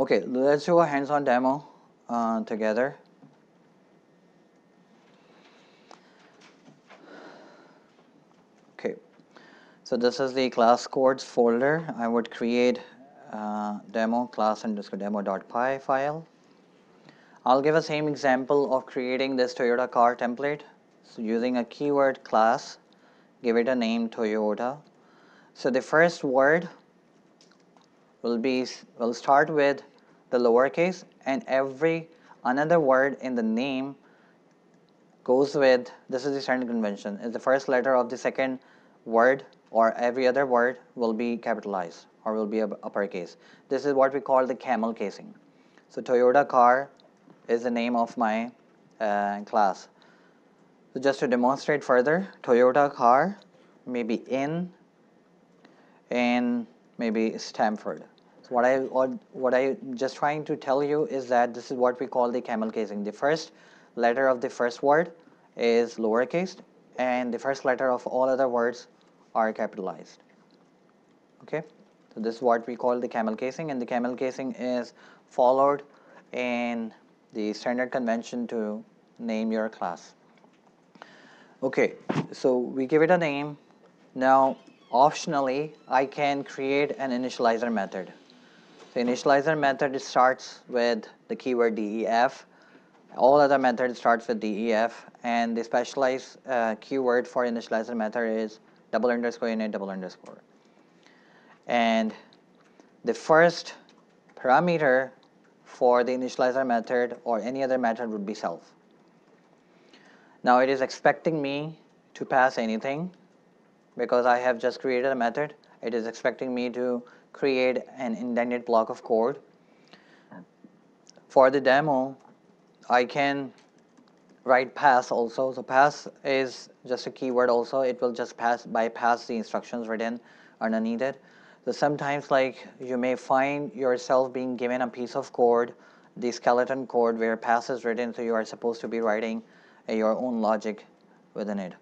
Okay, let's do a hands-on demo together. Okay, so this is the class codes folder. I would create demo class underscore demo.py file. I'll give a same example of creating this Toyota car template. So using a keyword class, give it a name Toyota. So the first word will start with the lowercase, and every another word in the name goes with, this is the standard convention, is the first letter of the second word or every other word will be capitalized or will be uppercase. This is what we call the camel casing. So Toyota car is the name of my class. So just to demonstrate further, Toyota car may be in and maybe Stamford. So what I just trying to tell you is that this is what we call the camel casing. The first letter of the first word is lowercase, and the first letter of all other words are capitalized. Okay, so this is what we call the camel casing, and the camel casing is followed in the standard convention to name your class. Okay, so we give it a name. Now, optionally, I can create an initializer method. The initializer method starts with the keyword def. All other methods starts with def, and the specialized keyword for initializer method is double underscore init double underscore. And the first parameter for the initializer method or any other method would be self. Now it is expecting me to pass anything because I have just created a method. It is expecting me to create an indented block of code. For the demo, I can write pass also. So pass is just a keyword also. It will just bypass the instructions written underneath it. So sometimes like you may find yourself being given a piece of code, the skeleton code where pass is written, so you are supposed to be writing your own logic within it.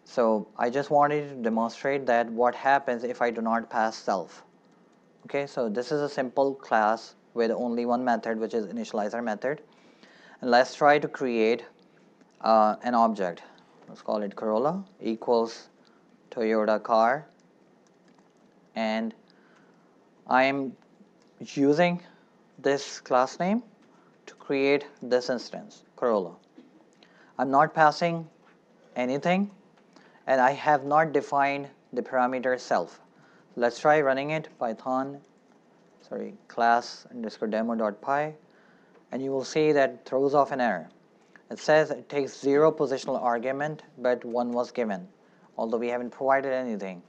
So I just wanted to demonstrate that what happens if I do not pass self. Okay, so this is a simple class with only one method, which is initializer method. And let's try to create an object. Let's call it Corolla equals Toyota car, and I am using this class name to create this instance Corolla. I'm not passing anything, and I have not defined the parameter self. Let's try running it. Python class underscore demo.py, and you will see that it throws off an error. It says it takes 0 positional argument, but 1 was given, although we haven't provided anything.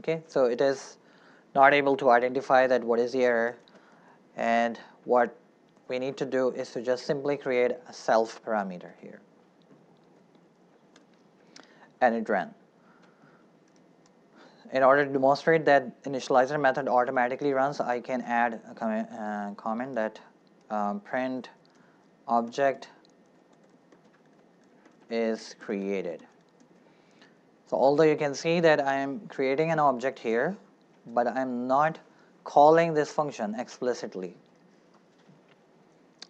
Okay, so it is not able to identify that what is the error, and what we need to do is to just simply create a self parameter here, and it ran. In order to demonstrate that initializer method automatically runs, I can add a comment that print object is created. So although you can see that I am creating an object here, but I am not calling this function explicitly.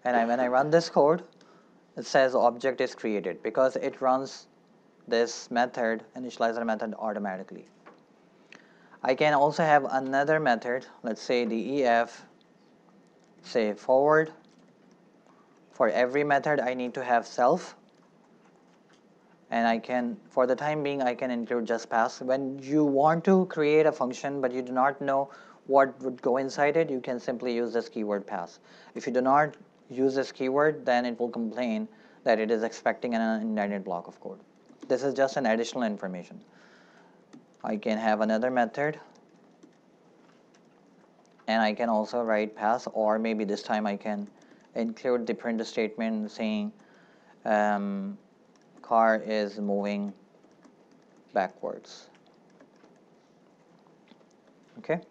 And when I run this code, it says object is created because it runs this method, initializer method, automatically. I can also have another method, let's say def, say forward. For every method I need to have self, and I can, for the time being, I can include just pass. When you want to create a function but you do not know what would go inside it, you can simply use this keyword pass. If you do not use this keyword, then it will complain that it is expecting an indented block of code. This is just an additional information. I can have another method, and I can also write pass, or maybe this time I can include the print statement saying car is moving backwards. Okay,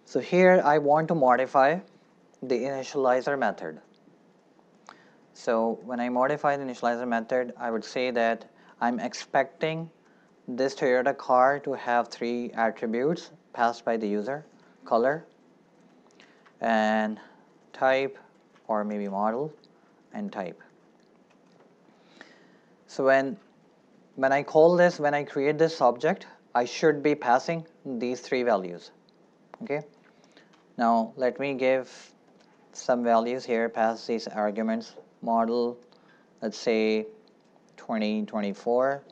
so here I want to modify the initializer method. So when I modify the initializer method, I would say that I'm expecting this Toyota car to have 3 attributes passed by the user: color, and type, or maybe model and type. So when I call this, when I create this object, I should be passing these three values. Okay. Now let me give some values here, pass these arguments. Model, let's say 2024,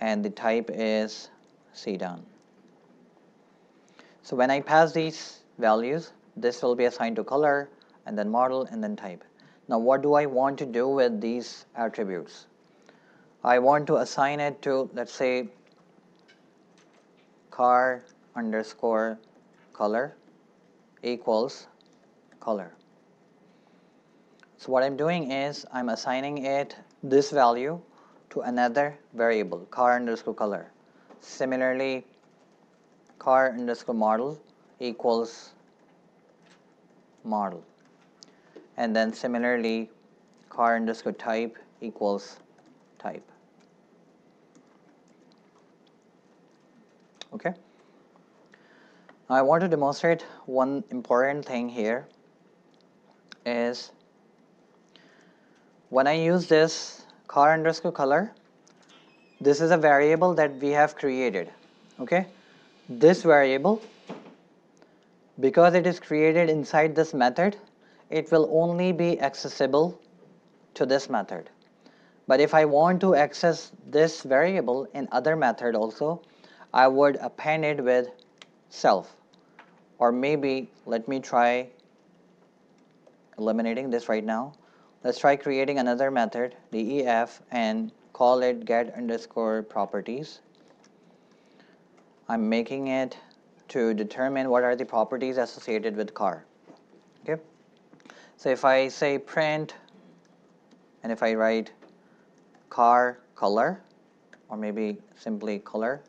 and the type is CDON. So when I pass these values, this will be assigned to color, and then model, and then type. Now what do I want to do with these attributes? I want to assign it to, let's say, car underscore color equals color. So what I'm doing is I'm assigning it this value to another variable, car underscore color. Similarly, car underscore model equals model. And then similarly, car underscore type equals type. Okay. Now I want to demonstrate one important thing here is when I use this car underscore color, this is a variable that we have created. Okay. This variable, because it is created inside this method, it will only be accessible to this method. But if I want to access this variable in other method also, I would append it with self. Or maybe let me try eliminating this right now. Let's try creating another method, def, and call it get underscore properties. I'm making it to determine what are the properties associated with car. Okay. So if I say print, and if I write car color, or maybe simply color,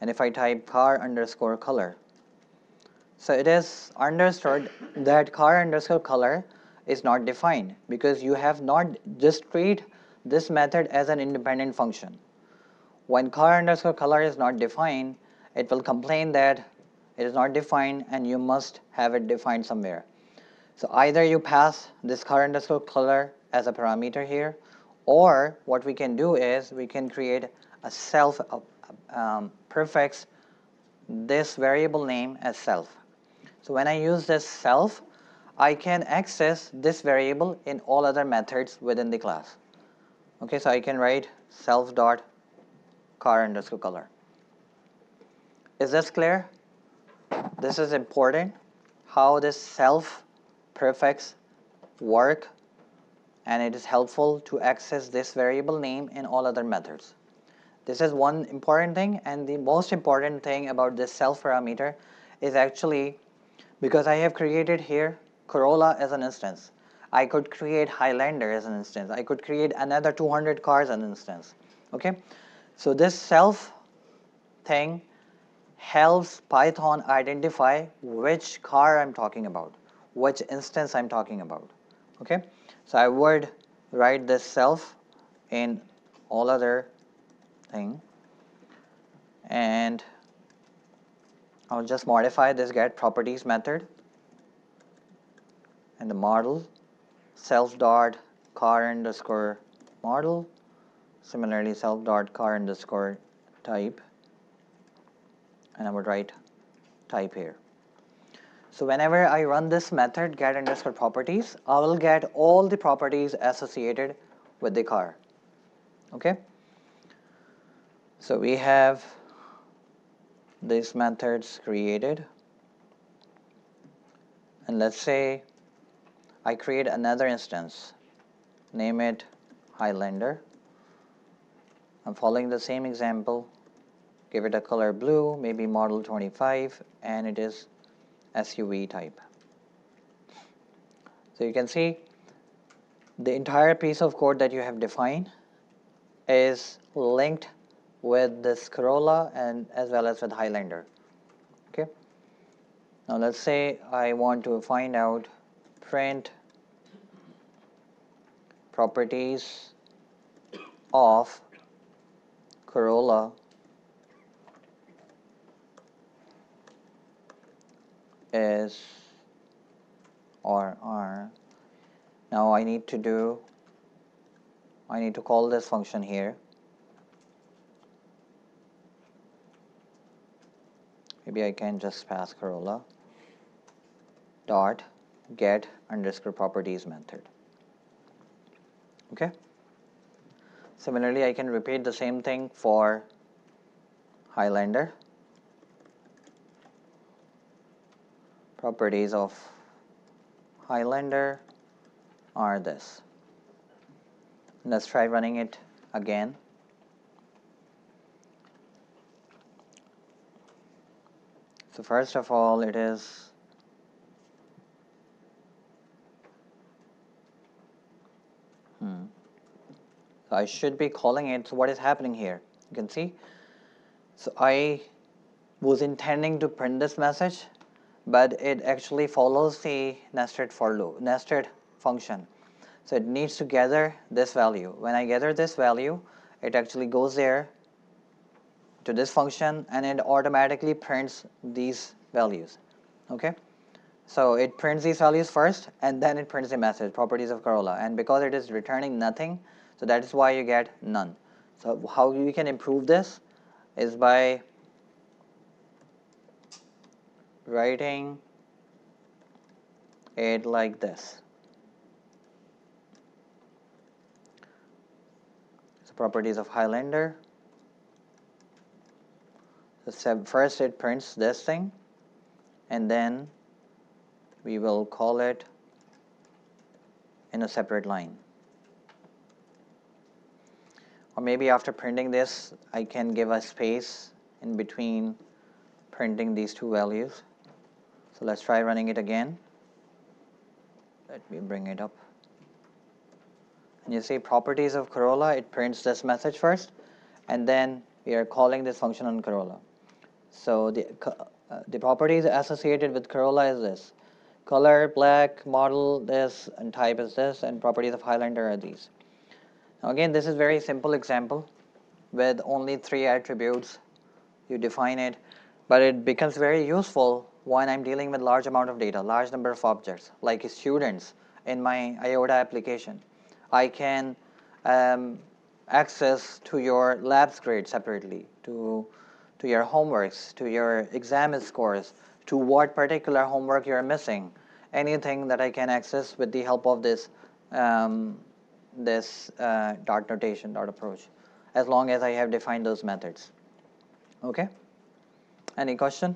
and if I type car underscore color, so it is understood that car underscore color is not defined because you have not just treat this method as an independent function. When car underscore color is not defined, it will complain that it is not defined and you must have it defined somewhere. So either you pass this car underscore color as a parameter here, or what we can do is we can create a self prefix this variable name as self. So when I use this self, I can access this variable in all other methods within the class. Okay, so I can write self dot car underscore color. Is this clear? This is important, how this self prefix work, and it is helpful to access this variable name in all other methods. This is one important thing, and the most important thing about this self parameter is actually because I have created here Corolla as an instance. I could create Highlander as an instance. I could create another 200 cars as an instance. Okay, so this self thing helps Python identify which car I'm talking about, which instance I'm talking about. Okay, so I would write this self in all other thing, and I'll just modify this get properties method and the model self dot car underscore model, similarly self dot car underscore type, and I would write type here. So whenever I run this method get underscore properties, I will get all the properties associated with the car. Okay, so we have these methods created, and let's say I create another instance, name it Highlander. I'm following the same example, give it a color blue, maybe model 25, and it is SUV type. So you can see the entire piece of code that you have defined is linked with this Corolla and as well as with Highlander. Okay. Now let's say I want to find out print properties of Corolla is or are. Now I need to call this function here. Maybe I can just pass Corolla dot get underscore properties method. Okay. Similarly, I can repeat the same thing for Highlander. Properties of Highlander are this. Let's try running it again. So first of all, it is so I should be calling it. So what is happening here? You can see. So I was intending to print this message, but it actually follows the nested for loop, nested function. So it needs to gather this value. When I gather this value, it actually goes there to this function and it automatically prints these values. Okay. So it prints these values first and then it prints the message, properties of Corolla. And because it is returning nothing, so that is why you get none. So how we can improve this is by writing it like this. So properties of Highlander. So first it prints this thing and then we will call it in a separate line. Or maybe after printing this, I can give a space in between printing these two values. So let's try running it again. Let me bring it up. And you see properties of Corolla, it prints this message first, and then we are calling this function on Corolla. So the properties associated with Corolla is this. Color, black, model, this, and type is this, and properties of Highlander are these. Now again, this is very simple example with only 3 attributes. You define it, but it becomes very useful when I'm dealing with large amount of data, large number of objects, like students in my IOTA application. I can access to your labs grade separately, to your homeworks, to your exam scores, to what particular homework you're missing, anything that I can access with the help of this dot notation, dot approach, as long as I have defined those methods. Okay? Any question?